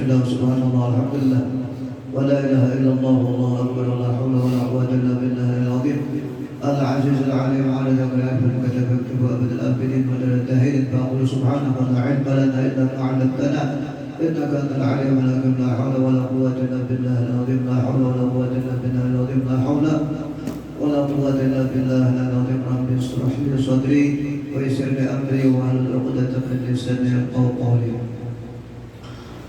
Subhanallah, alhamdulillah, wa la ilaha illallah, wallahu akbar, wa la hawla wa la quwwata illa billahi al-azim al-aziz al-alim ala al-ghayb al-katab wa abad al-abidin wa al-tahid faqul subhanaka la ilma lana illa ma 'allamtana innaka antal alim al-hakim la hawla wa la quwwata illa billahi al-azim la hawla wa la quwwata illa billahi al-azim la hawla wa la quwwata illa billahi al-azim rabbi ishrah li sadri wa yassir li amri wa hlul 'uqdatam min lisani yafqahu qawli.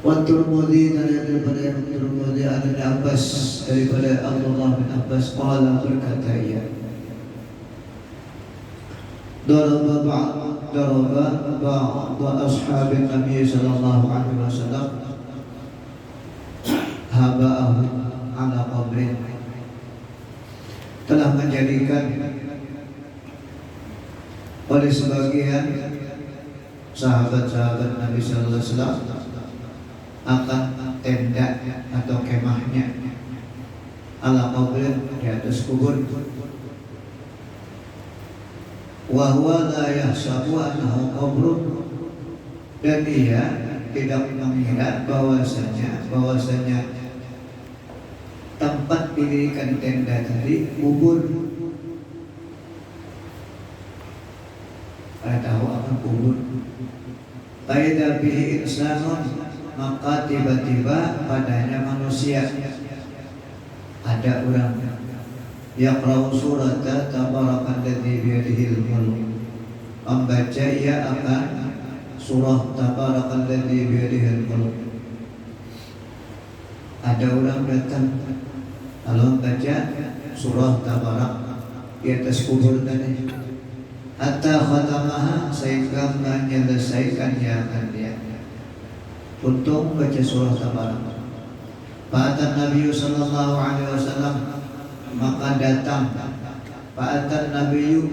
Wat-Tirmidzi daripada Tirmidzi an Abbas daripada Abdullah bin Abbas qala berkata ia daraba ba'd ashabin Nabi sallallahu alaihi wasallam haba'ahu ala qabrin, telah menjadikan oleh sebagian sahabat-sahabat Nabi sallallahu alaihi wasallam akan tenda atau kemahnya ala qabrin, di atas kubur. Wa huwa la yahsabu annahu qabrun, dan ia tidak mengira bahwasanya tempat didirikan tenda tadi kubur. Ada tahu apa kubur? Faida bihi insanun, maka tiba-tiba padanya manusia, ada orang yaqra'u surata tabarakalladzi biyadihil mulk, membaca ia akan surah tabarakalladzi biyadihil mulk. Ada orang datang lalu membaca surah tabarak di atas kubur tadi, hatta khatamaha, sehingga menyelesaikannya akan dia untuk membaca surah tabarak. Fa'atan Nabi sallallahu alaihi wasallam, maka datang Fa'atan Nabi,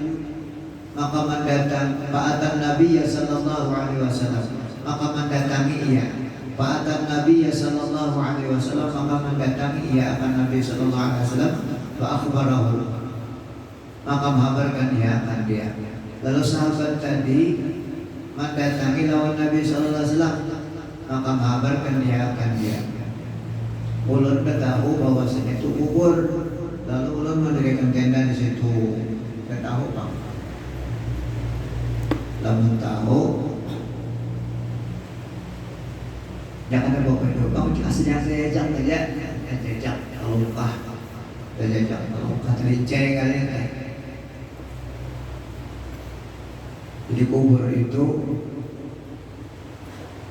maka mendatang Fa'atan Nabi sallallahu alaihi wasallam, maka mendatangi ia Fa'atan Nabi sallallahu alaihi wasallam, maka mendatangi ia akan Nabi sallallahu alaihi wasallam. Fa'akhbarahu, maka mengabarkan ia akan dia. Lalu sahabat tadi mendatangi lawan Nabi sallallahu alaihi wasallam, maka mengabarkan dia akan dia. Ulun tahu bahwasanya itu kubur, lalu ulun mendirikan tenda di situ. Tidak tahu bang. Lamun tahu, jangan ada bapak itu bang. Aslinya saya jejak alukah, terlicai kali ya. Jadi kubur itu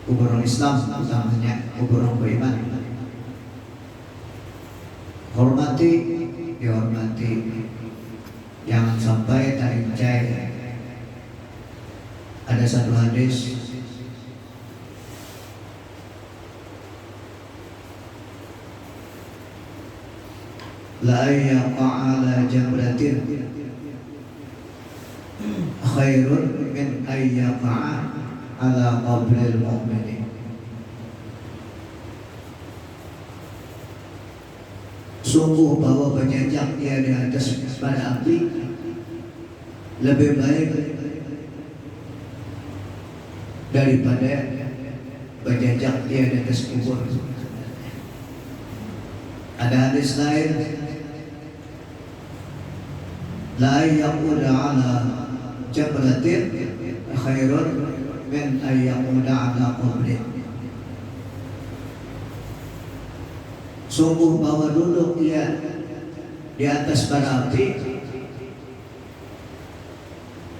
kubur orang Islam, utamanya kubur orang beriman. Hormati, dihormati, jangan sampai tarincai. Ada satu hadis la yaqa'ala jamratin khairun min ayyaqa'a ala qabril mu'minin. Sungguh bahwa berjejak dia di atas pada api lebih baik daripada berjejak dia di atas kubur. Ada hadis lain, la yaquda ala jamratin khairun min ayyaquda ala qabrin. Sungguh bahwa duduk dia di atas bara api,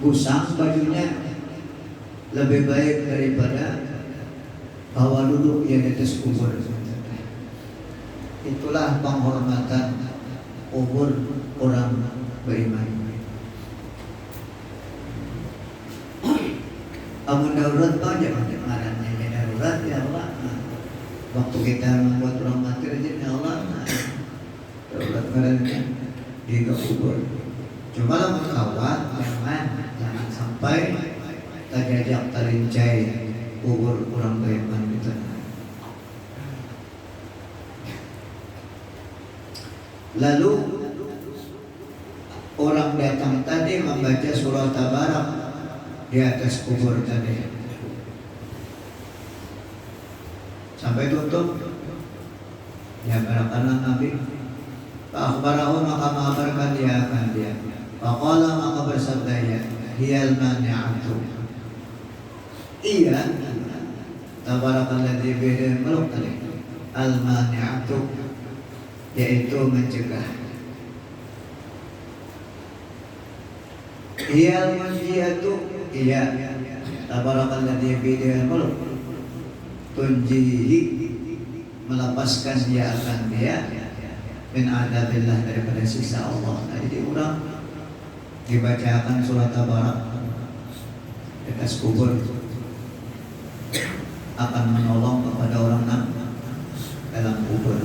gusang bajunya, lebih baik daripada bahwa duduk dia di atas kubur. Itulah penghormatan kubur orang beriman. Amun darurat banyak ngarannya darurat ya Allah. Waktu kita membuat orang mati aja ya Allah, darurat ngarannya di kubur. Cuma lamun kawan jangan sampai tajajak tarincai kubur orang beriman gitu. Lalu orang datang tadi membaca surah Tabarak di atas kubur tadi. sampai tutup. Ya barakallah Nabi. Akhbarahu, maka mengabarkan dia akan dia. Faqala, maka bersabda ya, hiyal mani'atu. Iya, tabarakalladzi bihil mulk tadi. Al mani'atu, yaitu mencegah. Hiyal munjiyatu, iya, tabarakalladzi bihil mulk. Tunjihi, melepaskan dia akan dia min adabillah, daripada siksa Allah. Tadi diulang, dibacakan surat Tabarak di atas kubur, akan menolong kepada orang dalam kubur.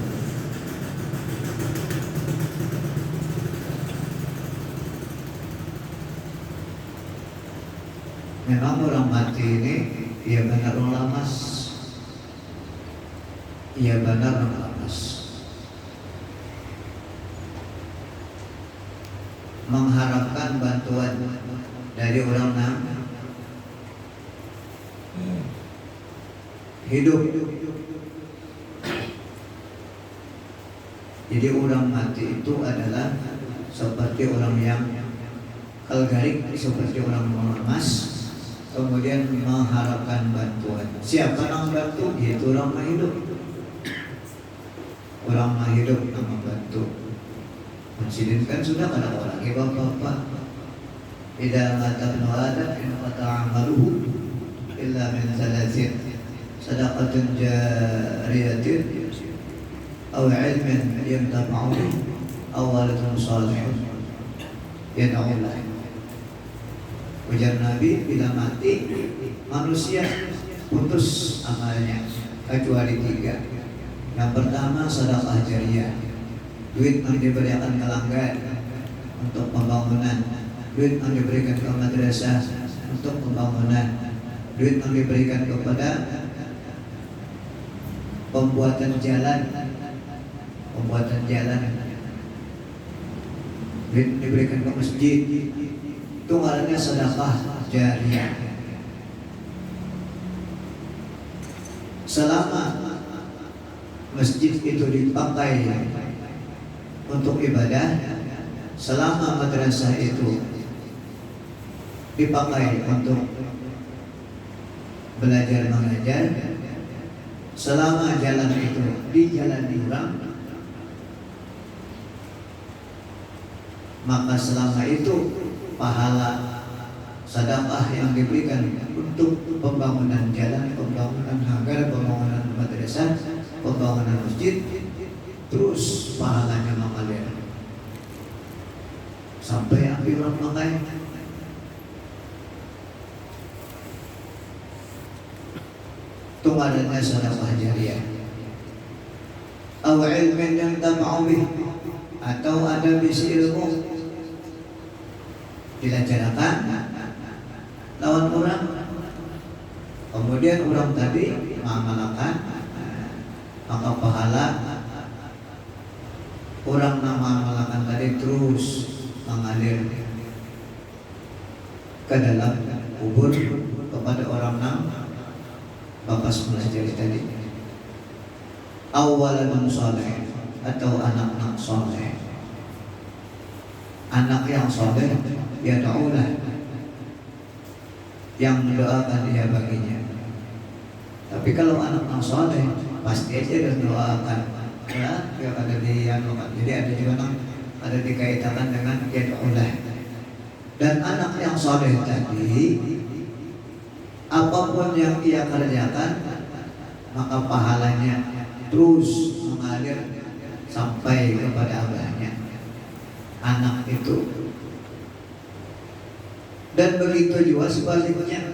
Memang orang mati ini ia benar orang lamas, ia benar orang lamas. Mengharapkan bantuan dari orang hidup. Jadi orang mati itu adalah seperti orang yang kalgarik, seperti orang lemas, kemudian mengharapkan bantuan. Siapa yang bantu? Yaitu orang hidup. Orang hidup yang membantu. Presiden kan sudah kada orang bapak-bapak. Idza mata ibnu Adam in qata'a amaluhu illa min thalathin, sadaqatun jariyatin aw ilmin yantafa'u bihi aw waladun salihun yad'u lahu. Ujar Nabi, bila mati manusia putus amalnya kecuali 3. Yang pertama sedekah jariyah, duit yang diberikan ke langgar untuk pembangunan, duit yang diberikan ke madrasah untuk pembangunan, duit yang diberikan kepada pembuatan jalan, duit diberikan ke masjid, itu ngarannya sedekah jariyah. Selama masjid itu dipakai untuk ibadah, selama madrasah itu dipakai untuk belajar mengajar, selama jalan itu dijalani orang, maka selama itu pahala sedekah yang diberikan untuk pembangunan jalan, pembangunan hanggar, pembangunan madrasah, pembangunan masjid, terus pahalanya mengalir sampai akhir orang pakai. Itu adanya sedekah jariyah. Aw ilmin yang tam'u bih, atau ada bisi ilmu dilancarkan lawan orang, kemudian orang tadi mengamalkan, maka pahala orang mengamalkan tadi terus mengalir ke dalam kubur kepada orang yang bakas belajar tadi. Awalan soleh, atau anak yang soleh. Anak yang soleh ya ta'ulah, yang mendoakan dia baginya. Tapi kalau anak yang soleh pasti aja dia doakan, ya ada di jadi ada juga ada dikaitan dengan ya ta'ulah. Dan anak yang soleh tadi, apapun yang ia kerjakan, maka pahalanya terus mengalir sampai kepada abahnya, anak itu. Dan begitu juga sebaliknya,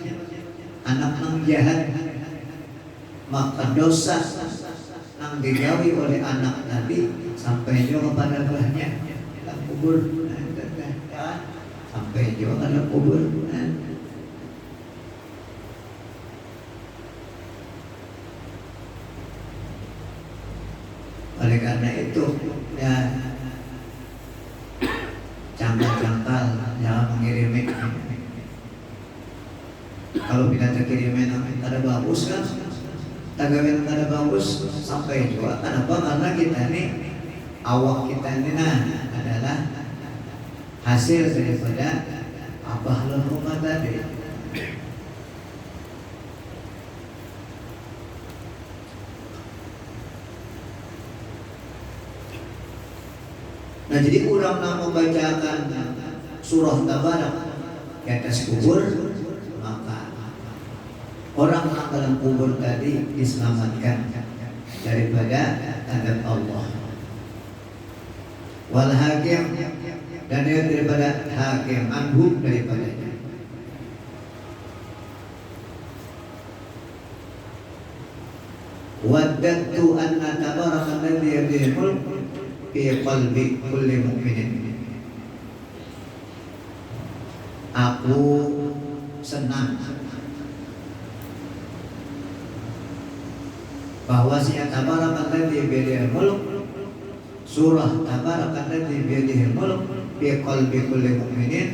anak yang jahat, maka dosa yang digawi oleh anak tadi sampai juga kepada abahnya dalam kubur, sampai juga dalam kubur. Oleh karena itu, ya jangkal-jangkal jangan mengirimi. Kalau tidak terkirimin ada bagus kan, tagawin kada bagus sampai juga. Kenapa? Karena kita ini awak kita ini adalah hasil daripada abah rumah tadi. Nah, jadi orang nak membacakan surah Tabarak di atas kubur, maka orang yang dalam kubur tadi diselamatkan daripada adab Allah. Wal hakim, dan daripada hakim, anhum daripadanya. Waddatu anna tabaraka alladhi yadihil mulk fi qalbi kulli mu'minin. Aku senang bahwa si tabaraka alladhi biyadihil mulk, surah tabaraka alladhi biyadihil mulk fi qalbi kulli mu'minin,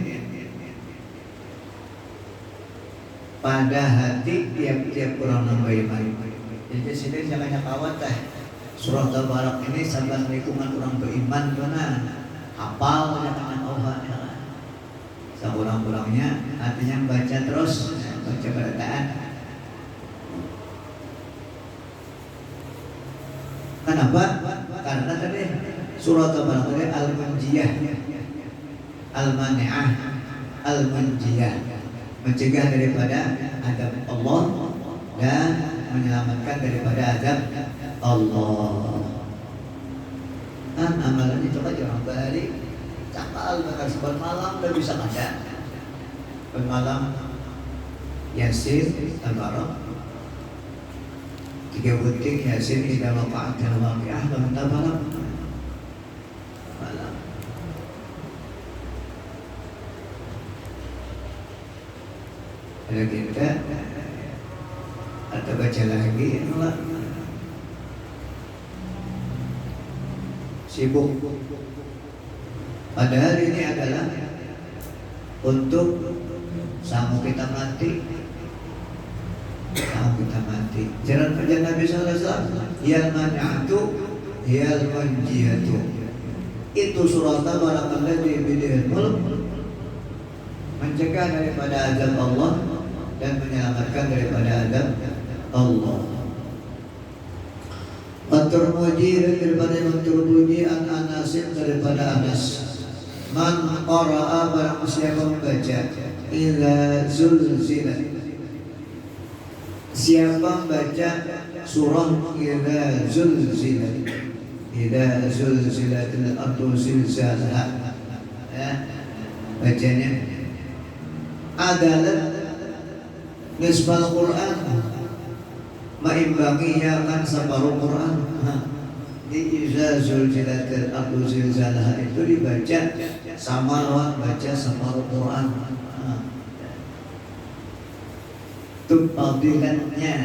pada hati tiap-tiap orang yang beriman. Jadi sini jangan khawatir. Surah Tabarak ini sahabat lingkungan orang beriman mana hafal jangan Allah. Sekurang-kurangnya artinya baca terus, baca bacaan. Kenapa? Karena tadi surah Tabarak ini al-munjiyah, al-mani'ah, al-munjiyah, mencegah daripada adab Allah dan menyelamatkan daripada adab Allah. Kan amalan itu kan orang balik cakal bakal sebuah malam udah bisa ada bermalam Yasin Tabarak 3 butik Yasin idza waqa'atil waqi'ah dan Tabarak malam. Ada kita atau baca lagi itulah sibuk. Padahal ini adalah untuk sama kita mati, sama kita mati. Jalan kerja Nabi Sallallahu Alaihi Wasallam, yal man'atu, yal manjiyatu. Itu surah Tabarak alladzi biyadihil mulk, mencegah daripada azab Allah dan menyelamatkan daripada azab Allah. At-Tirmidzi daripada Imam Tirmidzi an Anasin daripada Anas, man qara'a barang siapa membaca ila zulzilat, siapa membaca surah ila zulzilat, ila zulzilatil ardu zilzalaha, ya bacanya adalah nisbal Quran, maimbangi ya kan separuh Quran. Di iza zulzilatil ardu zilzalaha itu dibaca sama lawan baca separuh Quran. Itu fadilatnya,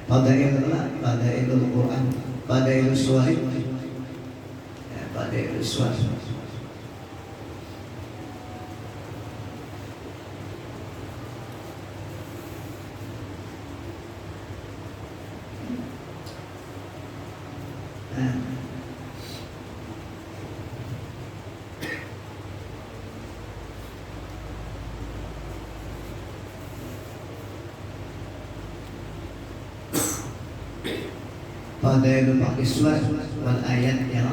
fadailul Quran, fadailul suwahid, fadailul suwahid. Fadailul Iswar wal ayat yang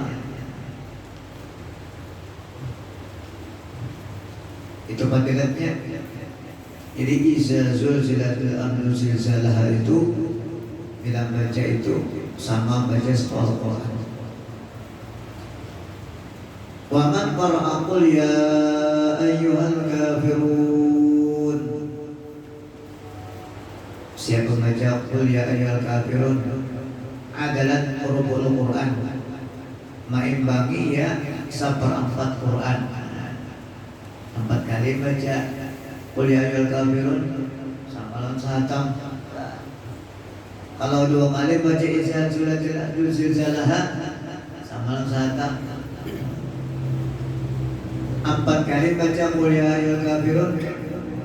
itu fadilatnya. Jadi iza zulzilatil ardu zilzalaha itu bila baca itu sama baca separuh Quran. Wa man qara'a qul ya ayyuhal kafirun, siapa baca qul ya ayyuhal kafirun adalah rubul Quran, maimbangi ya seperempat Quran. 4 kali baca qul ya ayyuhal kafirun sama lawan sahatam. Kalau 2 kali baca iza zulatil ardu zilzalaha sama lawan sahatam. 4 kali baca qul ya ayyuhal kafirun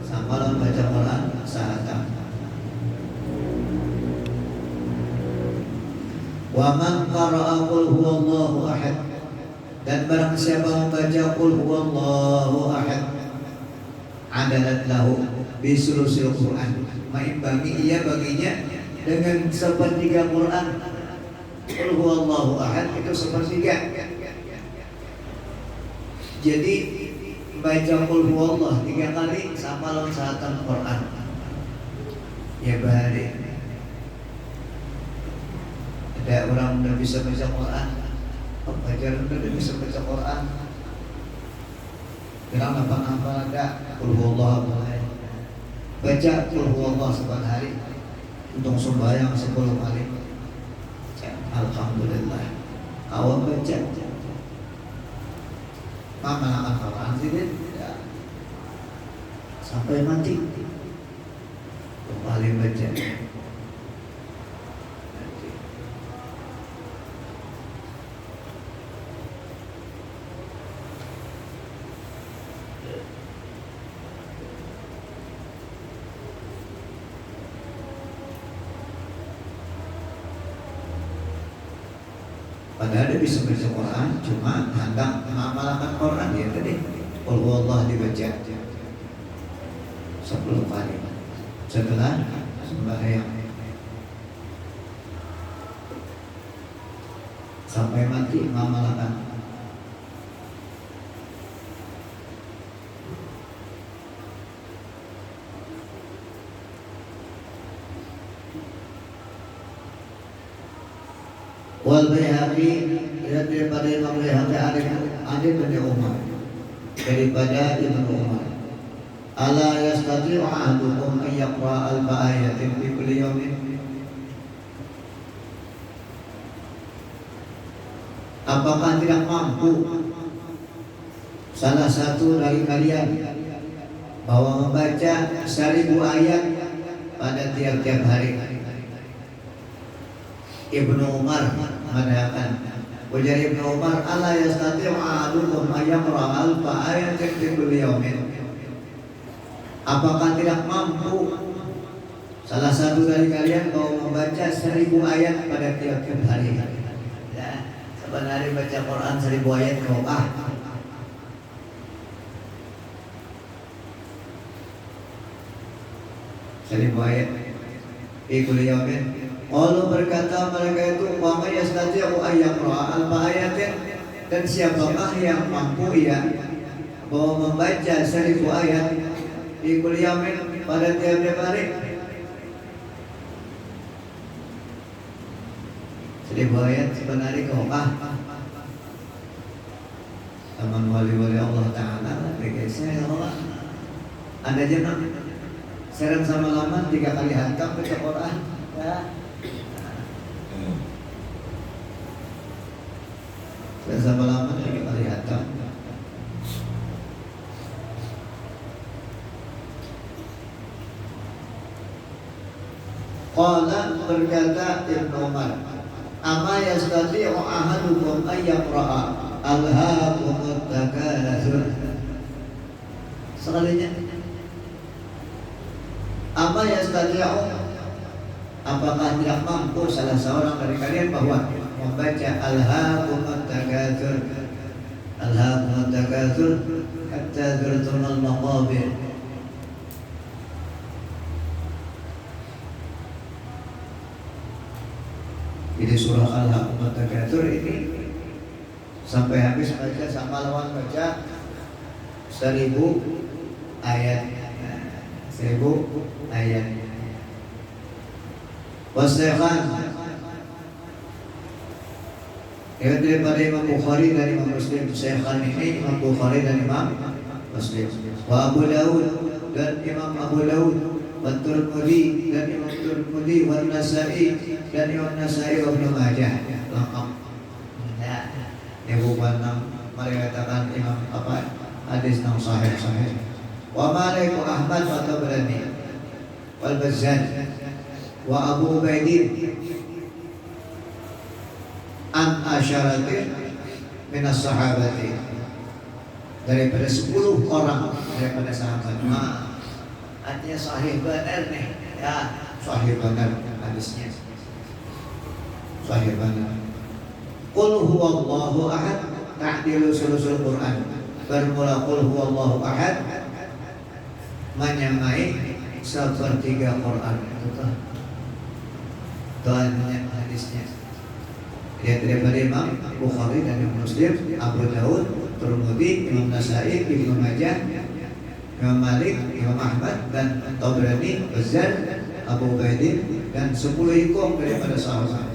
sama lawan baca Quran sahatam. Wa man qara'a qul huwallahu ahad, dan barang siapa membaca qul huwallahu ahad, adalat lahu bisulusil Quran, mengimbangi ia baginya dengan sepertiga Quran. Qul huwallahu ahad itu sepertiga. Jadi baca qul huwallah 3 kali sama lawan sahatan Quran. Ya balik. Ada orang udah bisa baca Quran, pelajaran udah bisa baca Quran. Bilang apa-apa ada qul huwallah boleh. Baca qul huwallah 1 hari untuk sembahyang 10 kali. Alhamdulillah. Awal baca. Mama akan Quran sih ya. Sampai mati. Kembali baca. Padahal dia bisa baca Quran, cuma hendak mengamalkan Quran ya tadi. Qul huwallah dibaca 10 kali setelah sembahyang sampai mati mengamalkan. Wal Baihaqi daripada Imam Baihaqi ada bin Umar, daripada Ibnu Umar, ala yastati'u ahadukum an yaqra al-ayatin fi kulli yawmin, apakah tidak mampu salah satu dari kalian bahwa membaca 1000 ayat pada tiap-tiap hari? Ibnu Umar mengatakan, ujar Ibnu Umar, ala yastati'u ahadukum an yaqra ayatin fi kulli yawmin, apakah tidak mampu salah satu dari kalian mau membaca 1000 ayat pada tiap-tiap hari? Ya, sebenarnya baca Quran 1000 ayat kau 1000 ayat fi kulli yawmin. Kalau berkata mereka itu, wa may yastati'u an yaqra ayatin, dan siapakah yang mampu ya bahwa membaca 1000 ayat di kulli yaumin pada tiap-tiap hari? 1000 ayat sebenarnya kau teman wali-wali Allah Ta'ala saya Allah ada jenang sering sama lama 3 kali hantam baca Quran ya. Sama lama 3 kali hantam. Qala berkata Ibnu Umar, ama yastati'u ahadukum an yaqra'a alhaakumut takatsur. Sekalinya ama yastati'u, apakah tidak mampu salah seorang dari kalian bahwa membaca alhaakumut takatsur, alhaakumut takatsur hatta zurtumul maqabir. Jadi surah Al-Haqqa Takatsur ini sampai habis baca sama lawan baca 1000 ayat. 1000 ayat. Wasyekhan daripada Imam Bukhari dan Imam Muslim. Syekhan ini Imam Bukhari dan Imam Muslim. Wa Abu Daud dan Imam Abu Daud, wa Tirmidzi dan Imam Tirmidzi, wa Nasa'i dan Imam Nasa'i, wa Ibnu Majah. Lengkap. Ya, yang bukan mengatakan Imam apa hadis yang sahih. Wa Malik wa Ahmad wa Tabrani wal Bazzar wa Abu Ubaidin an asyaratin minas sahabati, daripada 10 orang daripada sahabat. Artinya sahih benar nih ya, sahih benar hadisnya, Bagaimana? Qul huwallahu ahad ta'dilu sulusul Quran. Bermula qul huwallahu ahad menyamai sepertiga Quran. Tuannya hadisnya. Dia daripada Imam Bukhari dan Imam Muslim, Abu Daud, Tirmidzi, Imam Nasai, Ibnu Majah, Imam Malik, Imam Ahmad dan Tabrani, Bazzar, Abu Ubaidin dan 10 ikom daripada sahabat.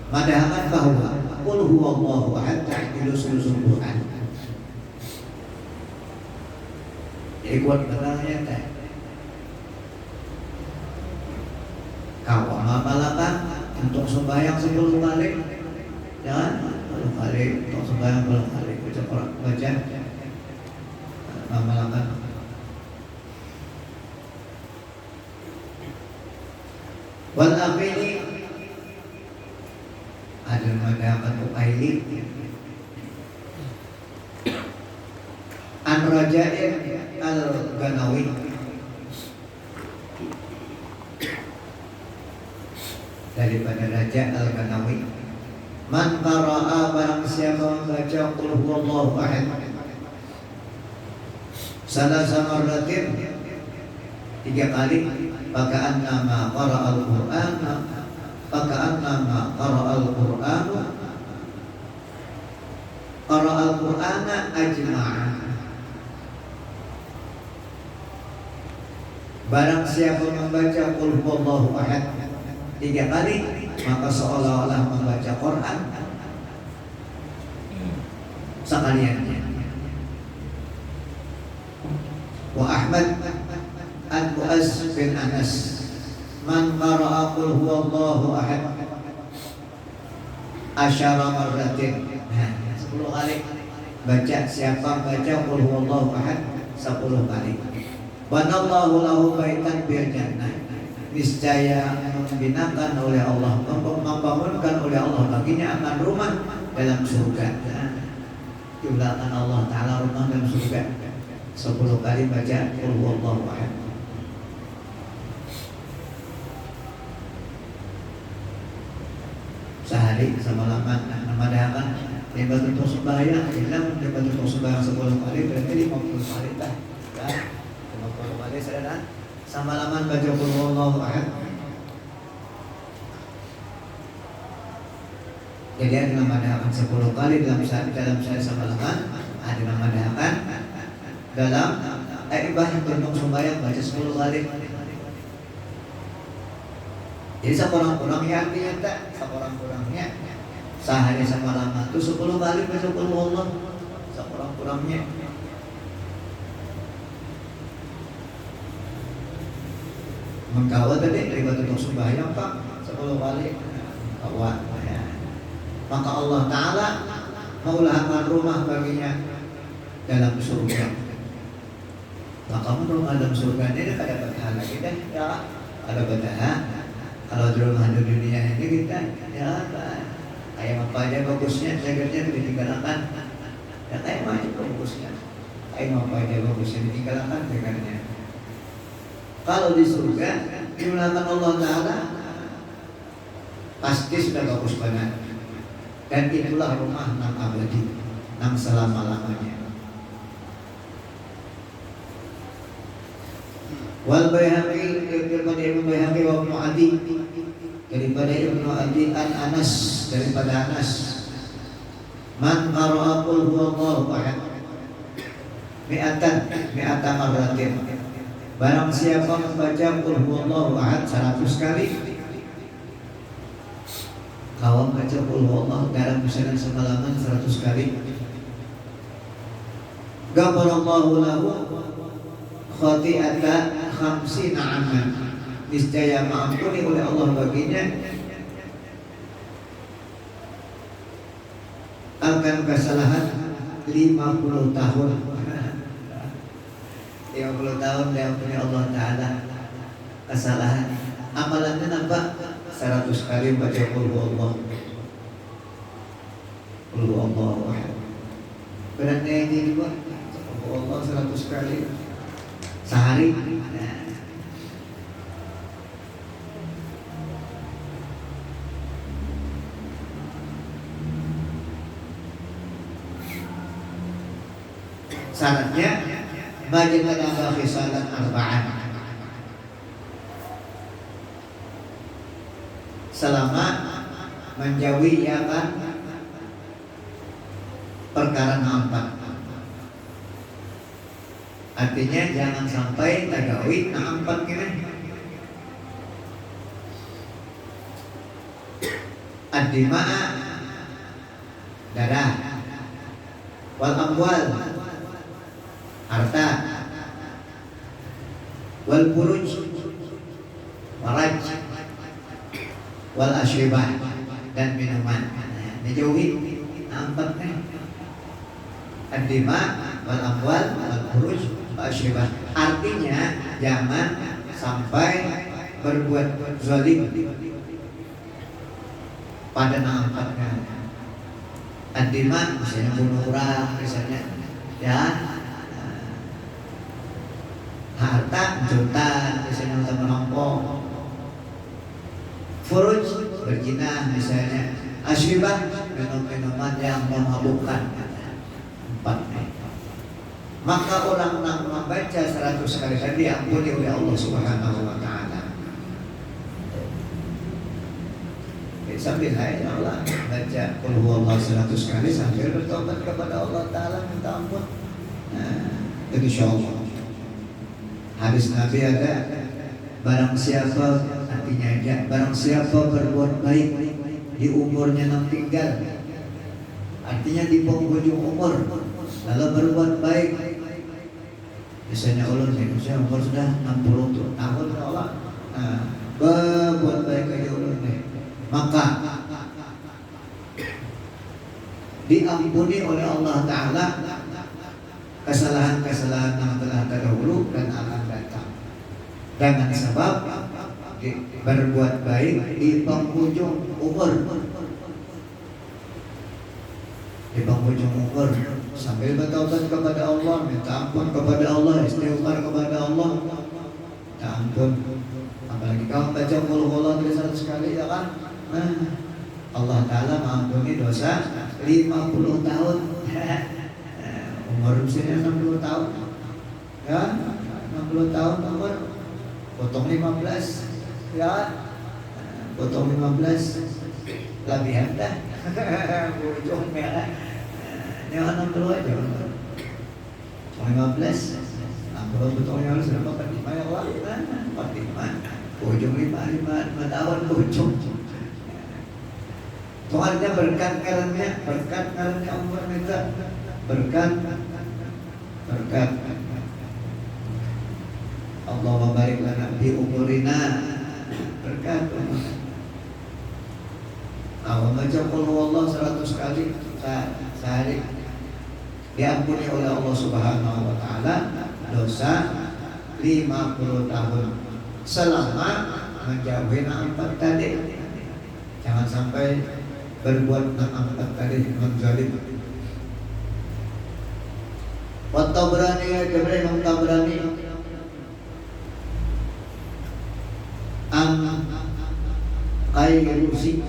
Madahakan bahwa qul huwallahu ahad ta'dilu sulusul Quran. Jadi kuat benarnya teh. Kau amalkan untuk sembahyang 10 kali. Jangan 10 kali untuk sembahyang 10 kali. Baca amalkan. Wal akhiri ada madahakan Uqaili an Raja'in al-Ganawi daripada Raja al-Ganawi, man qara'a barang siapa membaca qul huwallahu ahad salasa marratin 3 kali, maka annama qara'al Qur'ana qara'al Qur'ana ajma'a. Barang siapa membaca qul huwallahu ahad 3 kali, maka seolah-olah membaca Quran sekaliannya. Wa Ahmad an Mu'az bin Anas, man qara'a qul huwallahu ahad asyara marratin. 10 kali. Baca siapa baca qul huwallahu ahad 10 kali. Banallahu lahu baitan bil jannah. Niscaya membinakan oleh Allah, membangunkan oleh Allah baginya akan rumah dalam surga. Jumlahkan Allah Ta'ala rumah dalam surga 10 kali baca qul huwallahu ahad. Sehari semalaman madahakan hebat untuk sembahyang, bilang hebat untuk sembahyang 10 kali berarti 50 kali dah. 50 kali saudara. Semalaman baca qul huwallahu ahad. Jadi ada madahakan 10 kali dalam sehari semalaman, ada madahakan dalam ibadah untuk sembahyang baca 10 kali. Jadi sekurang-kurangnya artinya tak, sekurang-kurangnya sehari semalaman itu 10 kali baca qul huwallahu, sekurang-kurangnya. Mengkawat tadi ribet untuk sembahyang Pak 10 kali kawat ya. Maka Allah Ta'ala meulahkan rumah baginya dalam surga. Maka menurut dalam surga ini ada bertahan lagi deh ya, ada bertahan. Kalau di rumah dunia ini kita ya kayak apa aja bagusnya, segernya ditinggalkan. Ya kayak apa aja bagusnya, kayak apa aja bagusnya ditinggalkan segernya. Kalau di surga dimuliakan Allah Ta'ala pasti sudah bagus banget. Dan itulah rumah nang abadi, nang selama-lamanya. Wal Baihaqi daripada Ibnu Baihaqi wa Ibnu Adi, daripada Ibnu Adi an Anas, daripada Anas, man qara'a qul huwallahu ahad mi'atan marratin. Barang siapa membaca qul huwallahu ahad 100 kali, kawan baca qul huwallahu dalam misalnya semalaman 100 kali, ghafarallahu lahu khati'ata 50 aman. Niscaya maampuni oleh Allah baginya akan kesalahan 50 tahun. 50 tahun diampuni Allah Ta'ala kesalahan. Amalannya nampak 100 kali baca qul huwallahu. Qul huwallahu ahad. Beratnya ini juga qul huwallahu 100 kali sehari. Syaratnya majtanaba khisalan arba'an, selama menjauhi akan perkara empat. Artinya jangan sampai tagawi empat ini. Ad-dima'a, darah, wal amwal, harta, wal furuj, faraj, wal asyribah, dan minuman. Dijauhi empat nih. Ad-dima, wal amwal, wal furuj, wal asyribah. Artinya jangan sampai berbuat zalim pada empatnya. Ad-dima misalnya bunuh orang, misalnya ya, harta juntan, misalnya untuk merampok, furuj berzina misalnya, asyribah minum-minuman yang memabukkan. Empat. Maka orang yang membaca 100 kali tadi diampuni oleh Allah Subhanahu wa taala. Sambil ya Allah baca qul huwallahu 100 kali sambil bertobat kepada Allah taala minta ampun. Insyaallah. Hadis Nabi ada, barang siapa, artinya aja, barang siapa berbuat baik di umurnya yang tinggal, artinya di penghujung umur, lalu berbuat baik, misalnya ulun saya umur sudah 60 tahun Allah, berbuat baik aja ulun nih, maka diampuni oleh Allah Ta'ala kesalahan-kesalahan yang telah terdahulu dan akan datang, dengan sebab berbuat baik di penghujung umur. Di penghujung umur sambil bertaubat kepada Allah, minta ampun kepada Allah, istighfar kepada Allah, minta ampun. Apalagi kamu baca qul huwallahu 100 kali ya kan, Allah Ta'ala mengampuni dosa 50 tahun. Umur usianya 60 tahun ya, 60 tahun umur, potong 15 ya, potong 15 labihan dah ujung merah ini 60 aja, potong 15 potong 15 sudah 45 ya Allah, 45 ujung 5 tahun ujung. Soalnya berkat karenanya umur kita berkat Allahumma barik lana fi umurina, berkat awal baca qul huwallahu 100 kali sehari diampuni oleh Allah Subhanahu wa taala dosa 50 tahun selama menjauhi empat tadi. Jangan sampai berbuat empat tadi menzalim. Wa Tabrani, Imam Tabrani Qayrusi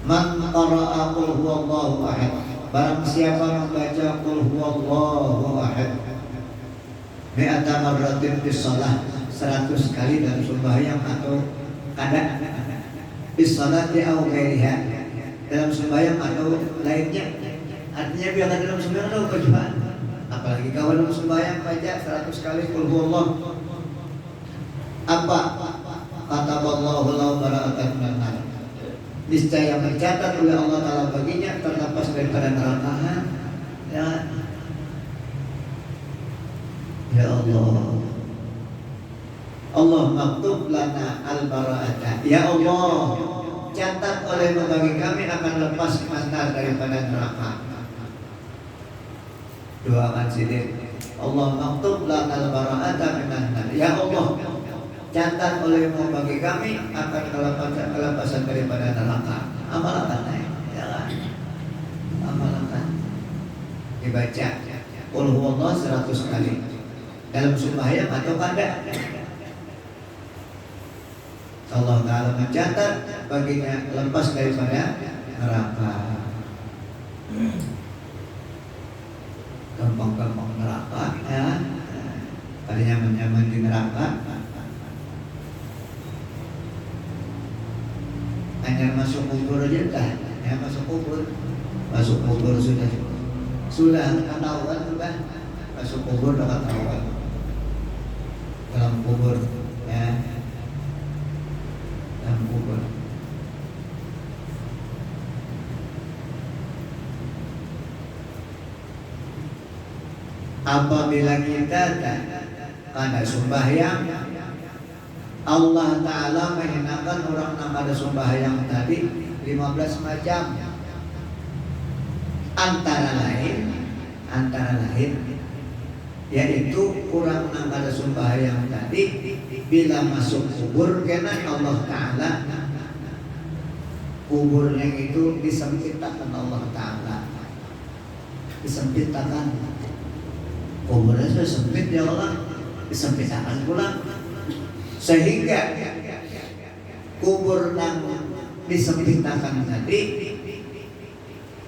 man qara'a qul huwallahu ahad, barang siapa membaca qul huwallahu ahad mi'ata marratin fi shalah, 100 kali dalam sembahyang atau kada fi shalati au ghairiha, dalam sembahyang atau lainnya. Artinya biar dalam sembahyang atau kejuaan, apalagi kalau dalam sembahyang baca 100 kali qul huwallahu, apa kata Allah lahu bara'atan minan nar, niscaya mencatat oleh Allah Ta'ala baginya terlepas daripada neraka. Ya Allah, Allah maktub lana al-bara'ata, ya Allah catat oleh bagi kami akan lepas mantar daripada neraka. Doakan sini, Allah maktub lana al-bara'ata minan nar, ya Allah catat olehmu bagi kami akan kelepasan daripada neraka. Amalkan ya kan? Amalkan. Dibaca qul huwallahu 100 kali dalam sembahyang atau kada. Allah Ta'ala mencatat baginya lepas daripada neraka. gampang-gampang neraka ya, pada nyaman-nyaman di neraka, hanya masuk kubur aja dah, ya masuk kubur sudah ketahuan sudah masuk kubur udah ketahuan dalam kubur ya, dalam kubur. Apabila kita ada sembahyang, Allah Ta'ala menghinakan orang yang ada sembahyang tadi 15 macam. Antara lain yaitu orang yang ada sembahyang tadi bila masuk kubur kena Allah Ta'ala kuburnya itu disempitkan Allah Ta'ala, disempitkan kuburnya sudah sempit ya Allah, disempitkan pula sehingga kubur yang disempitkan tadi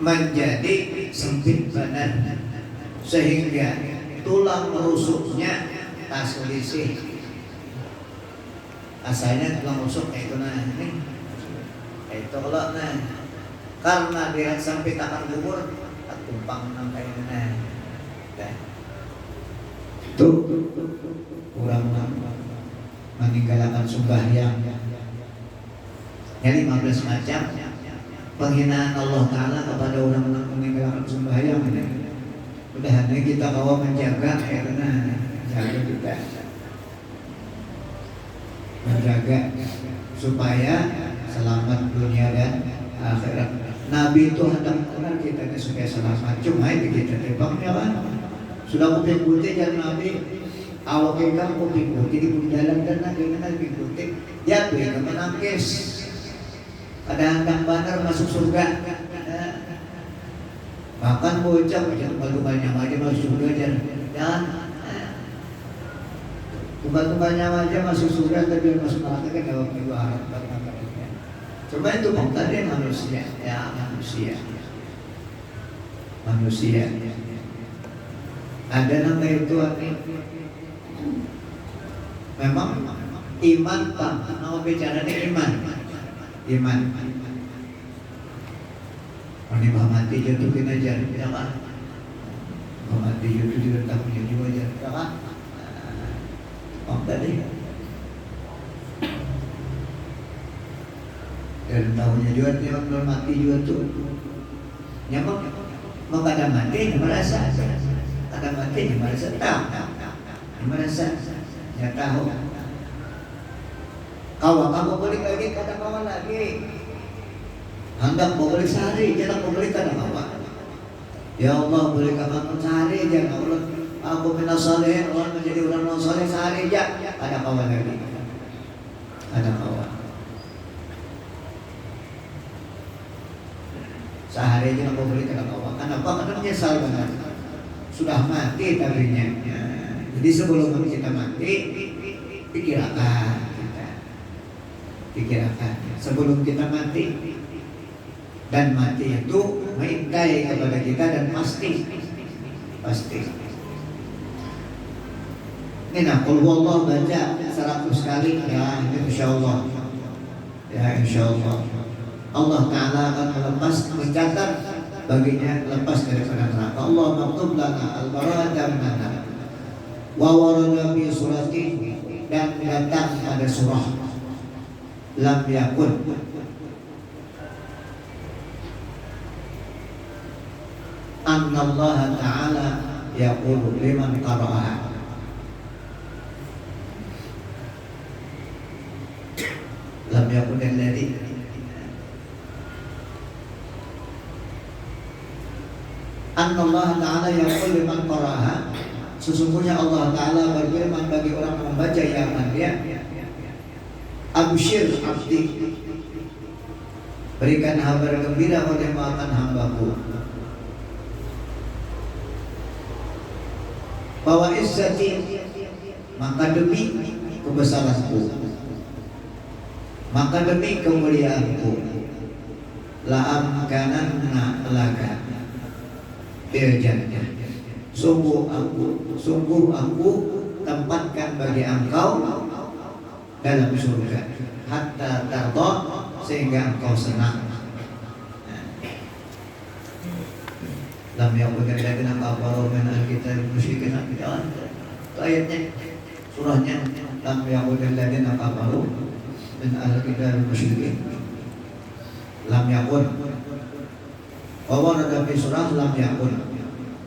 menjadi sempit badan, sehingga tulang rusuknya tak selisih. Asalnya tulang rusuk itu itu kalau karena dia sempitkan kubur tumpang sampai itu kurang meninggalkan sembahyang. Yang 15 macam penghinaan Allah Ta'ala kepada orang yang meninggalkan sembahyang. Mudah-mudahan kita bawa menjaga karena jaga kita menjaga supaya selamat dunia dan akhirat. Nabi itu hendak benar kita ini supaya selamat. Cuma itu kita tebaknya kan sudah kuping putih dan Nabi awak kita kuping putih di jalan dan Nabi putih jatuh ya menangis. Ada handang banar masuk surga, bahkan bocah banyak aja masuk surga dan banyak aja masuk surga tapi masuk neraka kan jawab juga harap. Cuma itu tadi manusia ya manusia. Ada nama itu memang iman pak, nama bicaranya iman. Ini mati jatuhin aja, ya kan? Mati jatuh diletaknya juga aja, ya kan? Tadi. Dan tahunya juga dia belum mati juga tuh. Nyamuk, mau kada mati, merasa, kada mati, merasa tahu, merasa, ya tahu. Kamu balik lagi, kata kawan lagi. Hendak mau balik sehari, jangan mau balik kata kawan. Ya Allah, berikan aku sehari aja, Allah. Aku minas salihin, Allah menjadi orang non saleh sehari aja. Ada kawan lagi, ada kawan. Sehari aja aku balik kata kawan. Kenapa? Karena menyesal banget. Sudah mati tadinya. Jadi sebelum kita mati, pikirkan sebelum kita mati, dan mati itu mengintai kepada kita dan pasti. Ini nak qul huwallahu baca 100 kali ya insyaallah. Allah Ta'ala akan mencatat baginya lepas daripada neraka. Allah maktub lana al-bara'ata minan nar. Wa warada bi surati, dan datang pada surah lam yakun anna Allah Ta'ala yaqulu liman qara'aha lam yakun alladhi anna Allah Ta'ala yaqulu liman qara'aha, sesungguhnya Allah Ta'ala berfirman bagi orang yang membaca dia, absyir abdi, berikan kabar gembira oleh makan hambaku, bahwa izzati, maka demi kebesaranku, maka demi kemuliaanku, la amkananna laka, fil jannah. Sungguh aku tempatkan bagi engkau dalam surga hatta tarda, sehingga engkau senang. Lam yakun alladziina kafaru min al-kitabi musyrikin. Itu ayatnya, surahnya, lam yakun alladziina kafaru min al-kitabi musyrikin. Lam yakun. Bahwa ada di surah lam yakun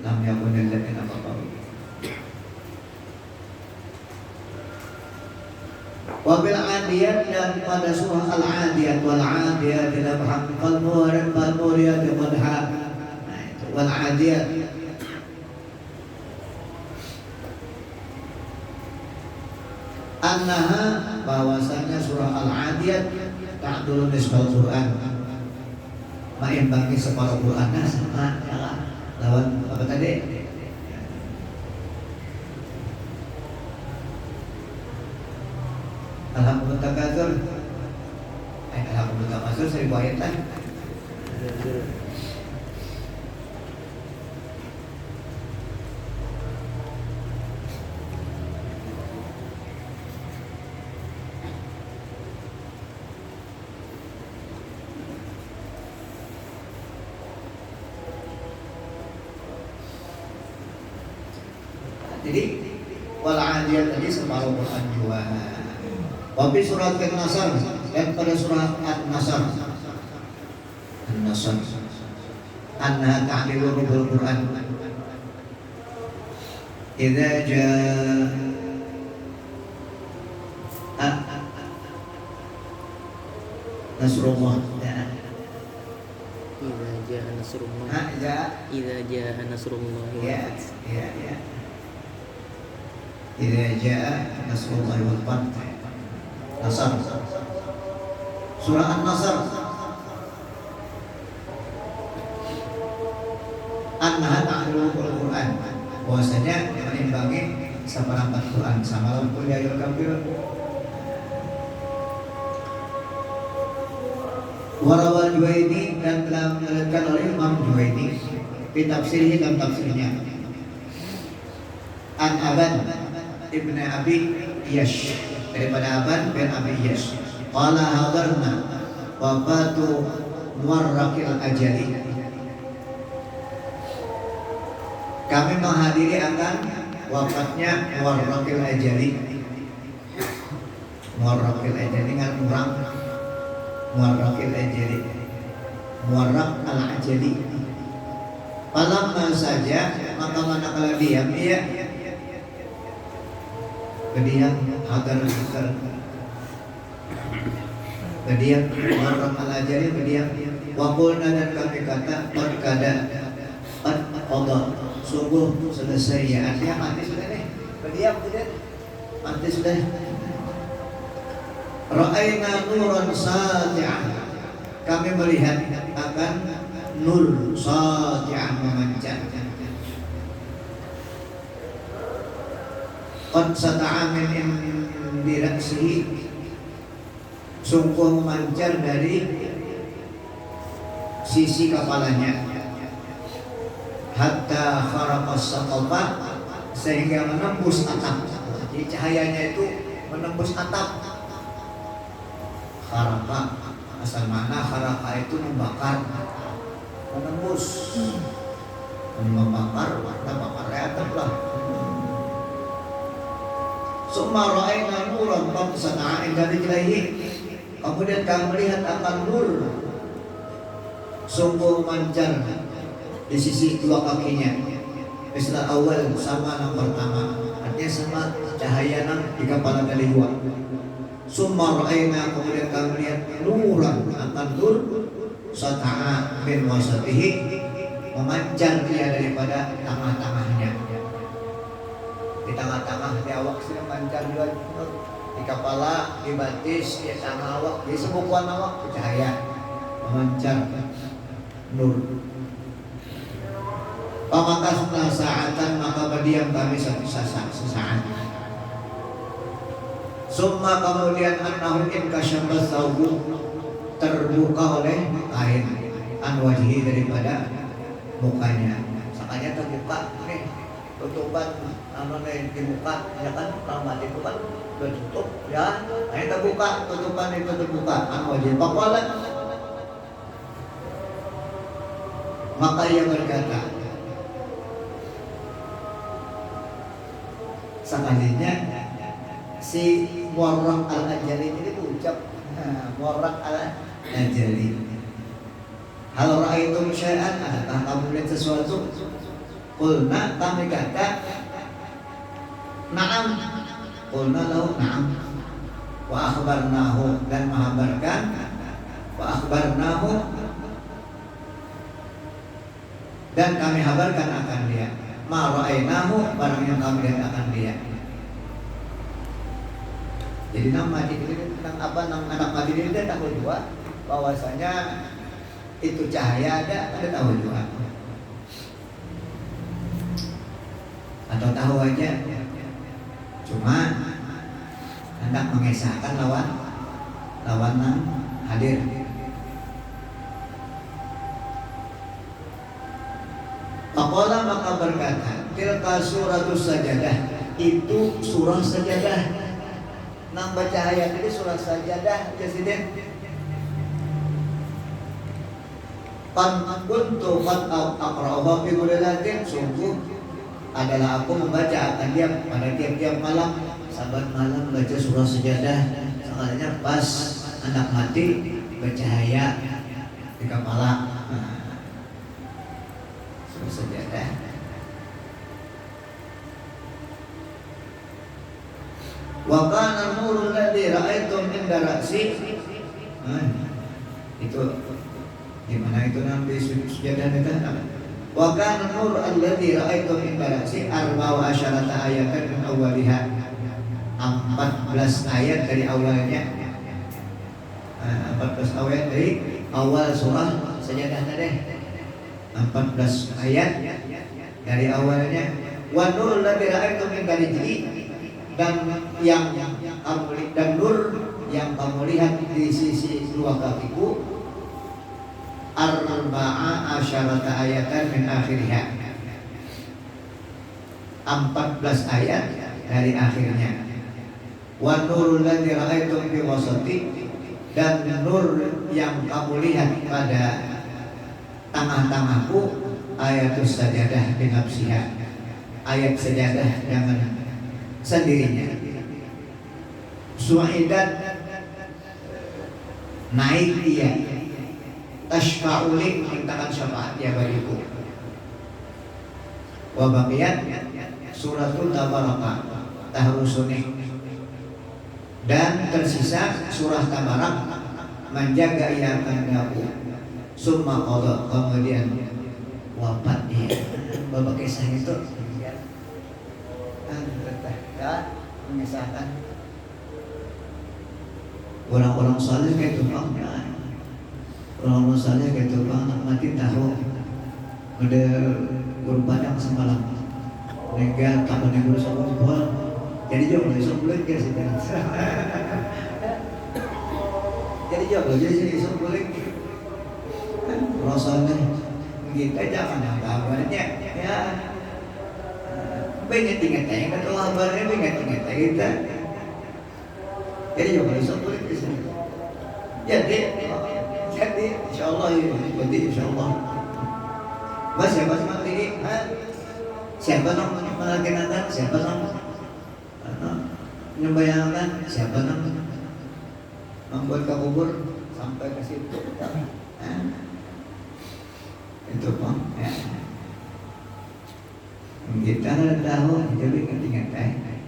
alladziina kafaru. Wabil adiyat, dan pada surah al-adiyat, wal adiyat dabhan, fal muriyat qadha. Wal adiyat, annaha, bahwasanya surah al-adiyat ta'dulu nisbal Quran, mengimbangi separuh Quran. Sama lawan apa tadi? Alhamdulillah takazur. Alhamdulillah takazur 1000 ayat lah. Jadi wal adiyat tadi separuh Quran juga. Wabi surat An-Nasr, dan pada surat An-Nasr, anha ta'dilu rubul Quran. Idza jaa nasrullah. Idza jaa nasrullah. Idza jaa nasrullah. Ya. Idza jaa nasrullah wal fath. Nasr, surah An-Nasr, anha ta'dilu rubul Quran, bahwasanya mengimbangi seperempat Quran. Sama lampul ya kafir. Warawal Juwaini, dan telah meriwayatkan oleh Imam Juwaini di tafsirnya, dalam tafsirnya, an Aban ibn Abi Yash, daripada Aban bin Abi Yash, qala hadarna wafatu muwarraqil ajali, kami menghadiri akan wafatnya muwarraqil ajali. Muwarraqil ajali dengan orang muwarraqil ajali, muwarraq al-ajali. Falamma saja, maka manakala diam ia berdiam, hadar berdiam, muwarraq al-ajali berdiam. Wa qulna, dan kami kata, qad qada, sungguh selesai ya. Artinya mati sudah nih, berdiam sudah, mati sudah. Ra'ayna nuran sati'an, kami melihat akan nur sati'an, memancar. Qad sata'a min indiraksihi, sungguh memancar dari sisi kepalanya. Hatta kharaqas saqafa, sehingga menembus atap. Jadi cahayanya itu menembus atap. Kharaqa, asal mana kharaqa itu membakar, menembus, membakar, warna bakar atap lah. Summa ra'ayna nuran qad sana'a inda rijlaihi, kemudian kami melihat akan nur sungguh memancar di sisi dua kakinya. Misal awal, sama yang pertama, artinya sama cahaya di kepala dari dua. Summa ra'ayna, kemudian kami melihat nuran akan nur sata'a min wasatihi, memancar dia daripada tengah-tengahnya. Di tengah-tengah, di awak sini memancar juga, di kepala, di batis, di tengah awak, di sebukuan awak cahaya memancar nur. Pamakasna sa'atan, maka berdiam kami sesaat. Summa, kemudian annahum inkasyafa thawbu, terbuka oleh kain, an wajhi, daripada mukanya. Sekali dibuka nih tutupan di muka ya kan mati itu kan udah tutup ya kita buka tutupan itu terbuka wajib pakola. Maka ia berkata, sekalinya si Warraq al-Ajali ini ucap Warraq al-Ajali, hal ra'aitum syai'an, adakah kamu lihat sesuatu? Qulna, kami kata na'am. Qulna lahu na'am. Wa akhbarnahu, dan menghabarkan. Wa akhbarnahu, dan kami habarkan akan dia. Ma ra'ainahu, barang yang kami lihat akan dia. Jadi nang anak mati ini dia tahu juga bahwasanya itu cahaya ada tahu juga. Atau tahu aja, cuma hendak mengesahkan lawan yang hadir. Faqala, maka berkata, tilka suratus sajadah, itu surah sajadah. Nang baca ayat ini surah sajadah, Presiden. Kuntu qad aqra'uha fi kulli lailatin, sungguh adalah aku membaca akan dia pada tiap-tiap malam. Sahabat malam baca surah sajadah, sekalinya pas anak mati bercahaya di kepala. Surah sajadah. Wa kana nurul ladzi ra'aitum inda ra'si. Itu gimana itu nanti sujadah itu? Wa kana nur alladzi ra'aitum inda ra'si arba'u asyarata ayatan min awwaliha. 14 ayat dari awalnya. 14 ayat dari awal surah sajadah tadi. 14 ayat dari awalnya. Wa nurul ladzi ra'aitum inda rijli, dan yang kamu dan nur yang kamu lihat di sisi dua kakiku, arba'a asyarata ayatan min akhiriha, 14 ayat dari akhirnya. Wa nurul ladzi ra'aitum fi wasati, dan nur yang kamu lihat pada tengah-tengahku, ayatus sajadah bi nafsiha, ayat sajadah dengan sendirinya. Su'idat, naik dia, tashfa'uli, mintakan syafaat ya bagiku. Wa baqiyat suratul tabarakah tahrusuni, dan tersisa surah tabarak menjaga ia kandaku. Summa qada, kemudian wafat dia. Bapak kisah itu dan mengisahkan orang-orang saleh kayak tukang, orang-orang saleh kayak tukang mati tahu udah berpadang semalam nega kapan yang berusaha buat jadi jauh besok bulan ke sini jadi jauh jadi besok bulan orang saleh kita jangan kabarnya ya. Ingat-ingat yang kata kabarnya, ingat-ingat kita. Jadi jangan risau boleh di sini. Jadi insyaallah jadi insyaallah. Mas siapa sih mati ini? Siapa yang melaksanakan? Siapa yang membayangkan? Siapa yang membuat kubur sampai ke situ? Itu Pak. Kita tahu jadi ingat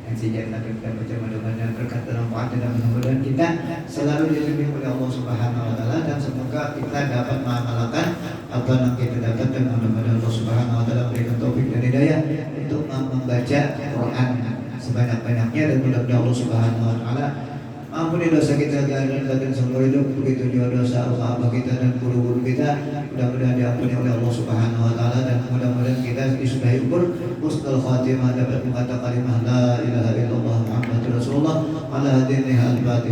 yang sejarah kita baca mudah-mudahan berkat dan manfaat dan mudah-mudahan kita selalu dilindungi oleh Allah Subhanahu wa taala, dan semoga kita dapat mengamalkan apa yang kita dapat, dan mudah-mudahan Allah Subhanahu wa taala berikan taufik dan hidayah untuk membaca Quran sebanyak-banyaknya, dan mudah-mudahan Allah Subhanahu wa taala ampuni dosa kita dan seumur hidup, begitu juga dosa sahabat kita dan guru-guru kita. Mudah-mudahan diampuni oleh Allah Subhanahu wa taala, dan mudah-mudahan kita disudahi umur husnul khatimah, dapat mengatakan kalimah la ilaha illallah Muhammadur Rasulullah ala hadiniha al-fatihah.